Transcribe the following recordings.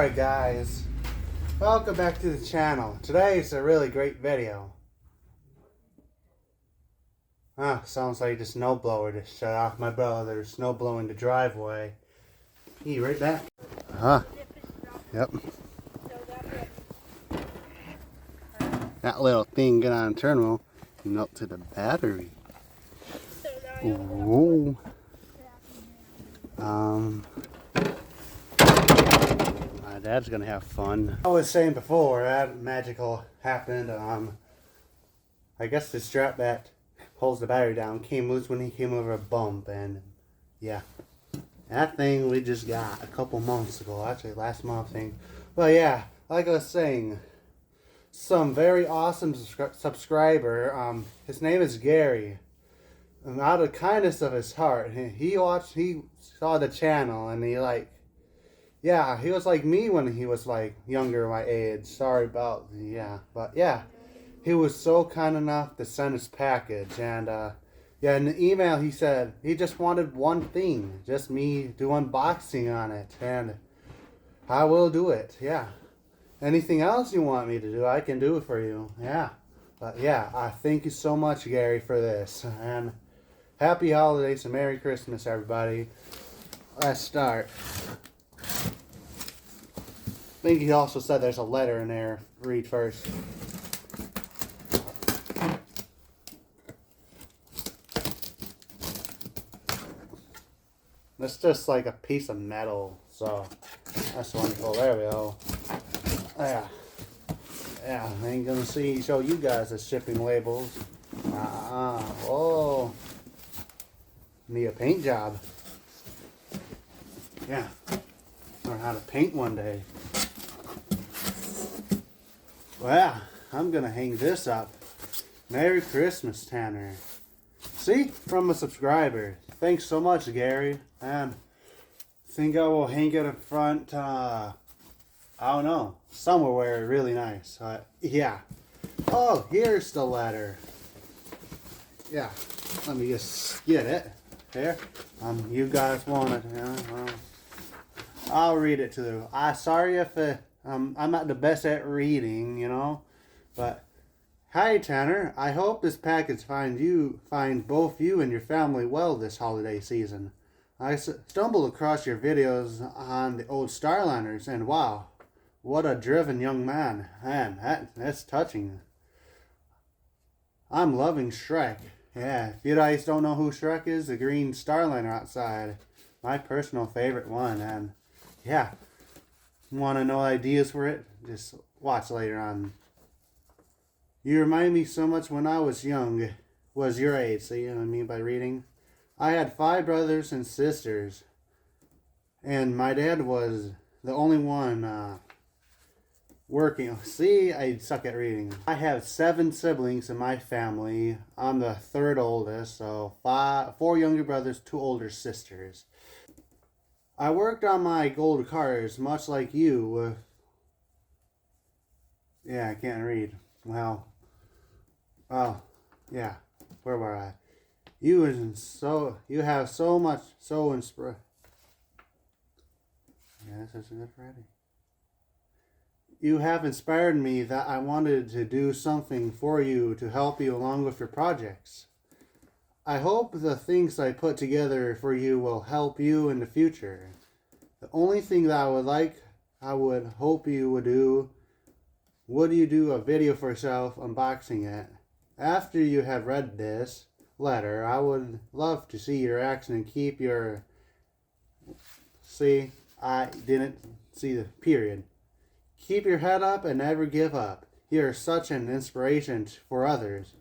Alright guys, welcome back to the channel. Today is a really great video. Sounds like the snowblower just shut off my brother's snow blowing the driveway. He right back. Yep. That little thing got on terminal and up to the battery. Ooh. My dad's gonna have fun. I was saying before that magical happened. I guess the strap that holds the battery down came loose when he came over a bump, and yeah, that thing we just got a couple months ago, actually last month thing. But yeah, like I was saying, some very awesome subscriber. His name is Gary. And out of the kindness of his heart, he saw the channel, and he was like me when he was like younger my age. Sorry about but yeah, he was so kind enough to send his package, and in the email he said he just wanted one thing, just me do unboxing on it, and I will do it. Yeah, anything else you want me to do, I can do it for you. Yeah, but yeah, I thank you so much, Gary, for this, and happy holidays and Merry Christmas, everybody. Let's start. I think he also said there's a letter in there. Read first. That's just like a piece of metal, so that's wonderful. There we go. Yeah, I ain't gonna show you guys the shipping labels. Oh, need a paint job. Yeah, learn how to paint one day. Well, yeah, I'm gonna hang this up. Merry Christmas, Tanner. See, from a subscriber. Thanks so much, Gary. And I think I will hang it in front. I don't know, somewhere really nice. Yeah. Oh, here's the letter. Yeah. Let me just get it. Here. You guys want it? I'll read it to you. Sorry if I'm not the best at reading, but hi Tanner. I hope this package finds both you and your family well this holiday season. I stumbled across your videos on the old Starliners, and wow, what a driven young man. Man, that's touching. I'm loving Shrek. Yeah, if you guys don't know who Shrek is, the green Starliner outside. My personal favorite one, and yeah. Want to know ideas for it? Just watch later on. You remind me so much when I was young. Was your age, see what I mean by reading? I had 5 brothers and sisters, and my dad was the only one working. See, I suck at reading. I have 7 siblings in my family. I'm the 3rd oldest, so 4 younger brothers, 2 older sisters. I worked on my gold cars, much like you. Yeah, I can't read. Well, oh, yeah. Where were I? You have so much, so inspired. Yeah, this is good Friday. You have inspired me that I wanted to do something for you to help you along with your projects. I hope the things I put together for you will help you in the future. The only thing that I would hope you would do, would you do a video for yourself unboxing it? After you have read this letter, I would love to see your reaction and keep your... See, I didn't see the period. Keep your head up and never give up. You are such an inspiration for others.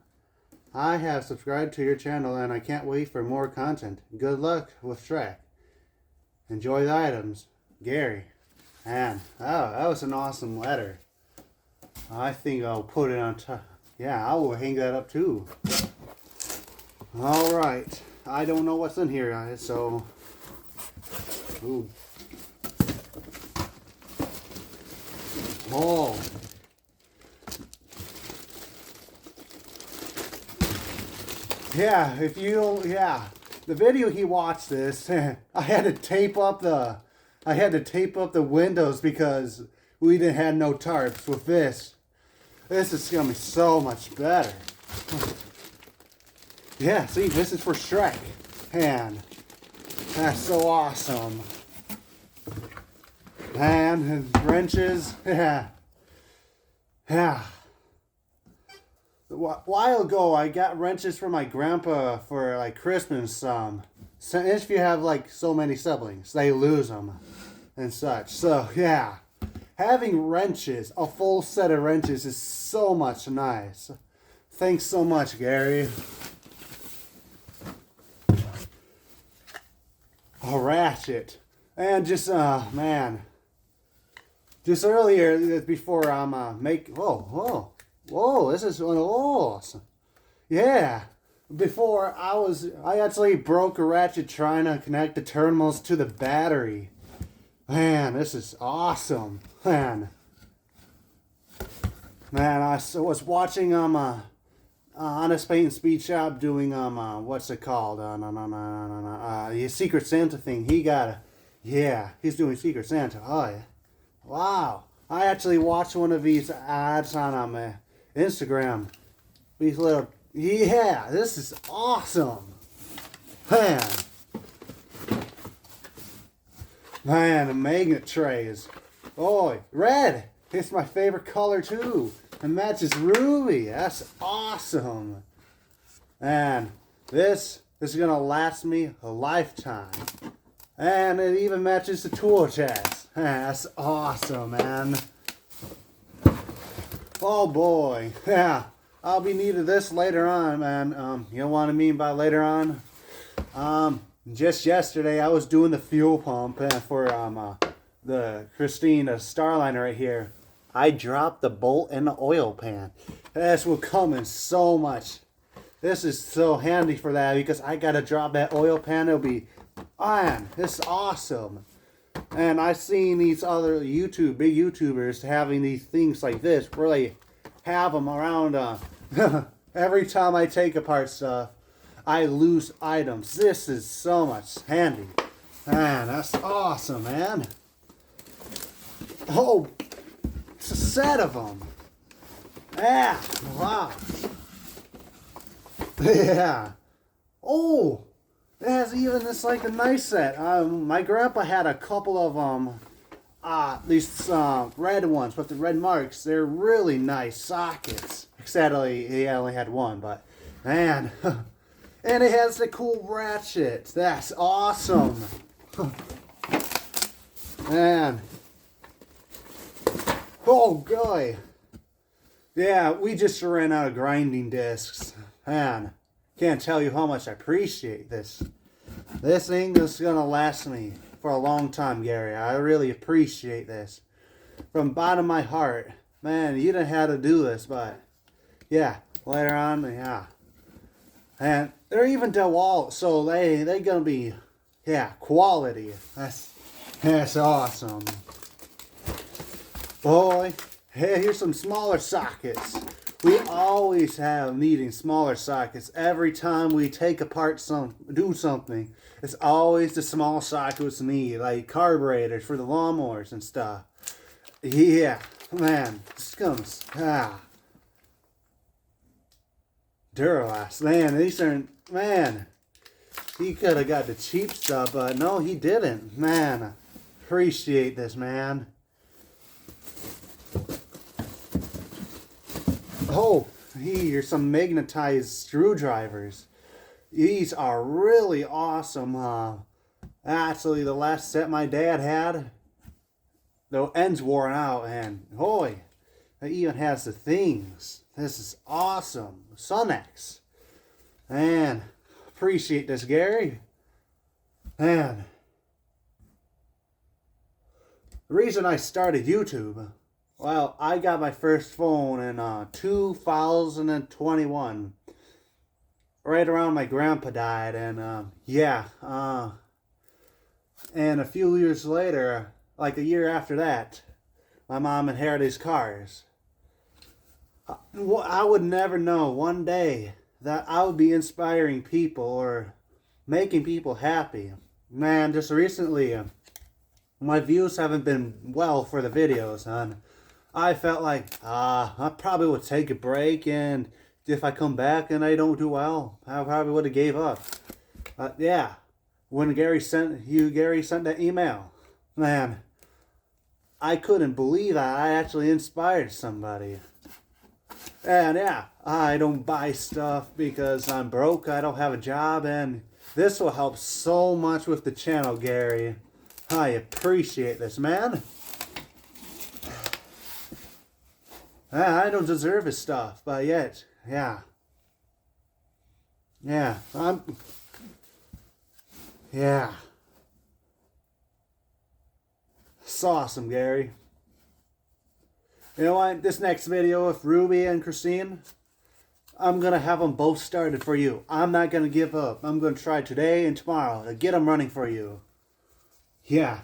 I have subscribed to your channel and I can't wait for more content. Good luck with Shrek. Enjoy the items. Gary. Man, that was an awesome letter. I think I'll put it on top. Yeah, I will hang that up too. Alright. I don't know what's in here, guys, so... Ooh. Oh. Yeah, the video he watched this, I had to tape up the I had to tape up the windows because we didn't have no tarps with this. This is gonna be so much better. Yeah, see, this is for Shrek. And that's so awesome. And wrenches, yeah. Yeah. A while ago, I got wrenches for my grandpa for like Christmas. So if you have like so many siblings, they lose them and such. So yeah, having wrenches, a full set of wrenches, is so much nice. Thanks so much, Gary. A ratchet, and just man, just earlier before whoa, this is awesome. Yeah, before I actually broke a ratchet trying to connect the terminals to the battery. Man, this is awesome, man. I was watching Honest Paint Speed Shop doing what's it called? The Secret Santa thing. He's doing Secret Santa. Oh yeah, wow! I actually watched one of these ads on Instagram. These little, this is awesome, man. The magnet trays. Oh, red. It's my favorite color too. It matches Ruby. That's awesome. And this is gonna last me a lifetime. And it even matches the tool chest. That's awesome, man. Oh boy. Yeah. I'll be needing this later on, man. You know what I mean by later on? Just yesterday I was doing the fuel pump for the Christine Starliner right here. I dropped the bolt in the oil pan. This will come in so much. This is so handy for that because I gotta drop that oil pan. It'll be on. This is awesome. And I've seen these other big YouTubers having these things like this where they have them around. Every time I take apart stuff, I lose items. This is so much handy. Man, that's awesome, man. Oh, it's a set of them. Yeah, wow. Yeah. Oh, it has even this like a nice set. My grandpa had a couple of these red ones with the red marks. They're really nice sockets. Sadly, he only had one, but man. And it has the cool ratchet. That's awesome. Man. Oh, boy. Yeah, we just ran out of grinding discs. Man, can't tell you how much I appreciate this. This thing is going to last me for a long time, Gary. I really appreciate this. From the bottom of my heart. Man, you didn't have to do this, but yeah, later on, yeah. And they're even DeWalt, so they're going to be, quality. That's awesome. Boy, hey, here's some smaller sockets. We always have needing smaller sockets. Every time we take apart do something, it's always the small sockets we need, like carburetors for the lawnmowers and stuff. Yeah, man, it's gonna, Duralast, man, these aren't, man, he could have got the cheap stuff, but no, he didn't. Man, appreciate this, man. Oh, here's some magnetized screwdrivers. These are really awesome. Actually, the last set my dad had, the end's worn out, and boy, it even has the things. This is awesome. Sunex. Man, appreciate this, Gary. Man. The reason I started YouTube, well, I got my first phone in 2021. Right around my grandpa died, and and a few years later, like a year after that, my mom inherited his cars. I would never know one day that I would be inspiring people or making people happy. Man, just recently, my views haven't been well for the videos, and I felt like I probably would take a break, and if I come back and I don't do well, I probably would have gave up. Yeah, when Gary sent that email, man, I couldn't believe that I actually inspired somebody. And yeah, I don't buy stuff because I'm broke, I don't have a job, and this will help so much with the channel, Gary. I appreciate this, man. I don't deserve his stuff, but yet, yeah. Yeah, yeah. It's awesome, Gary. You know what? This next video with Ruby and Christine, I'm going to have them both started for you. I'm not going to give up. I'm going to try today and tomorrow to get them running for you. Yeah.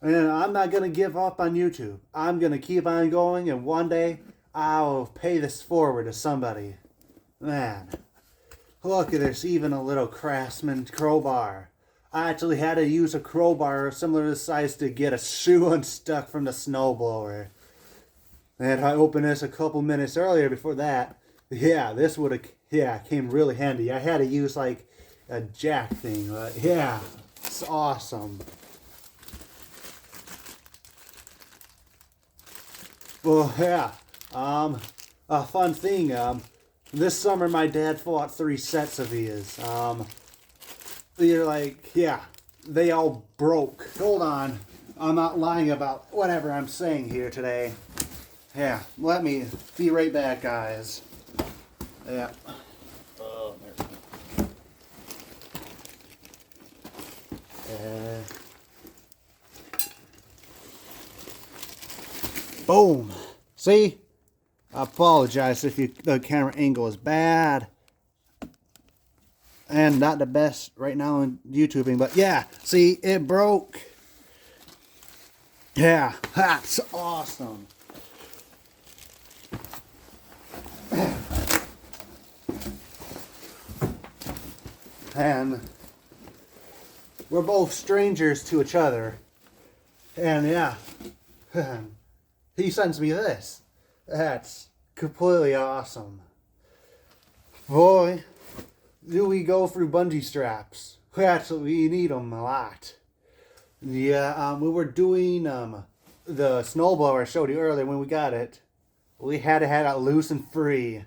And I'm not going to give up on YouTube. I'm going to keep on going, and one day I'll pay this forward to somebody. Man. Look at this, even a little Craftsman crowbar. I actually had to use a crowbar similar to size to get a shoe unstuck from the snowblower. And I opened this a couple minutes earlier before that. Yeah, this would have, came really handy. I had to use like a jack thing, but yeah, it's awesome. Well, yeah, a fun thing, this summer my dad bought 3 sets of these. They're like, yeah, they all broke. Hold on, I'm not lying about whatever I'm saying here today. Yeah, let me be right back, guys. Yeah. Oh, there. Boom. See? I apologize if the camera angle is bad. And not the best right now in YouTubing, but yeah, see, it broke. Yeah, that's awesome. And we're both strangers to each other. And yeah, he sends me this. That's completely awesome. Boy, do we go through bungee straps. We need them a lot. Yeah, we were doing the snowblower I showed you earlier when we got it. We had to have it loose and free.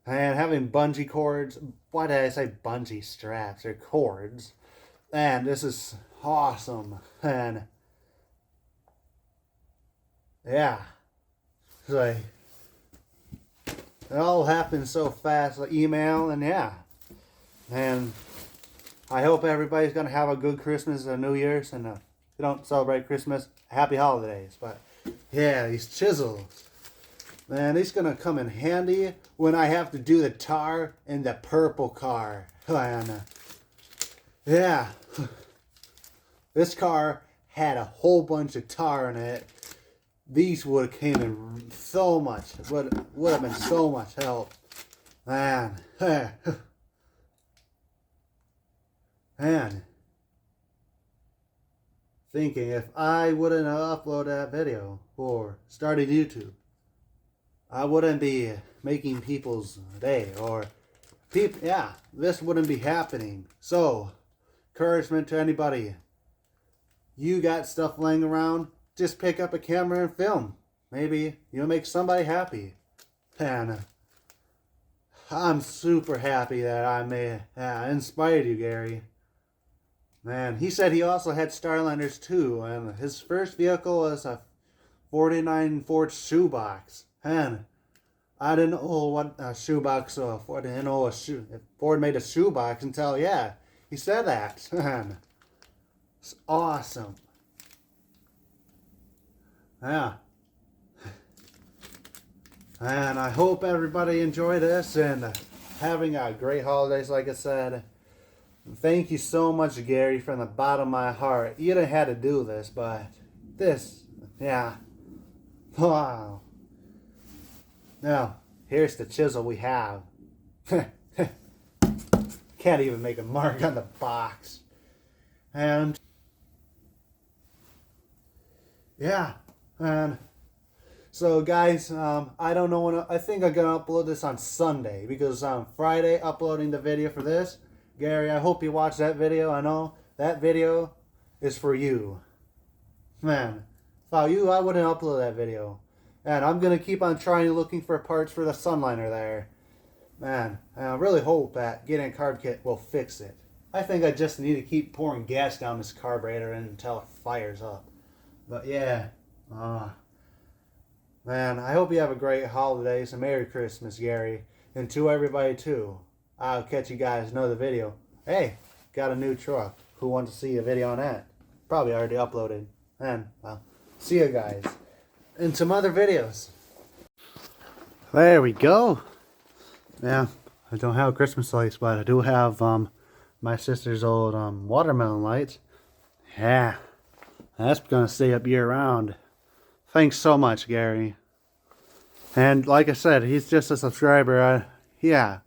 And having bungee cords, why did I say bungee straps? They're cords. And this is awesome. And yeah, it's like, it all happened so fast, like email, and yeah. And I hope everybody's going to have a good Christmas and New Year's. And if you don't celebrate Christmas, happy holidays. But yeah, these chisels. Man, these gonna come in handy when I have to do the tar in the purple car. And yeah, this car had a whole bunch of tar in it. These would have came in so much. Would have been so much help. Man, man. Thinking if I wouldn't have uploaded that video or started YouTube, I wouldn't be making people's day, or yeah, this wouldn't be happening. So, encouragement to anybody. You got stuff laying around, just pick up a camera and film. Maybe you'll make somebody happy. And I'm super happy that I may inspired you, Gary. Man, he said he also had Starlanders too, and his first vehicle was a 49 Ford shoebox. And I didn't know what a shoebox was. I didn't know Ford made a shoebox until, yeah, he said that. Man, it's awesome. Yeah. And I hope everybody enjoyed this and having a great holidays, like I said. Thank you so much, Gary, from the bottom of my heart. You didn't have to do this, but this, yeah. Wow. Now, here's the chisel we have. Can't even make a mark on the box. And yeah, and so guys, I don't know when. I think I'm gonna upload this on Sunday because on Friday uploading the video for this. Gary, I hope you watched that video. I know that video is for you. Man, without you, I wouldn't upload that video. And I'm gonna keep on trying looking for parts for the Sunliner there. Man, and I really hope that getting a carb kit will fix it. I think I just need to keep pouring gas down this carburetor until it fires up. But yeah, man, I hope you have a great holidays and Merry Christmas, Gary. And to everybody too. I'll catch you guys in another video. Hey, got a new truck. Who wants to see a video on that? Probably already uploaded. And, well, see you guys in some other videos. There we go. Yeah, I don't have Christmas lights, but I do have my sister's old watermelon lights. Yeah, that's gonna stay up year round. Thanks so much, Gary. And like I said, he's just a subscriber. Yeah,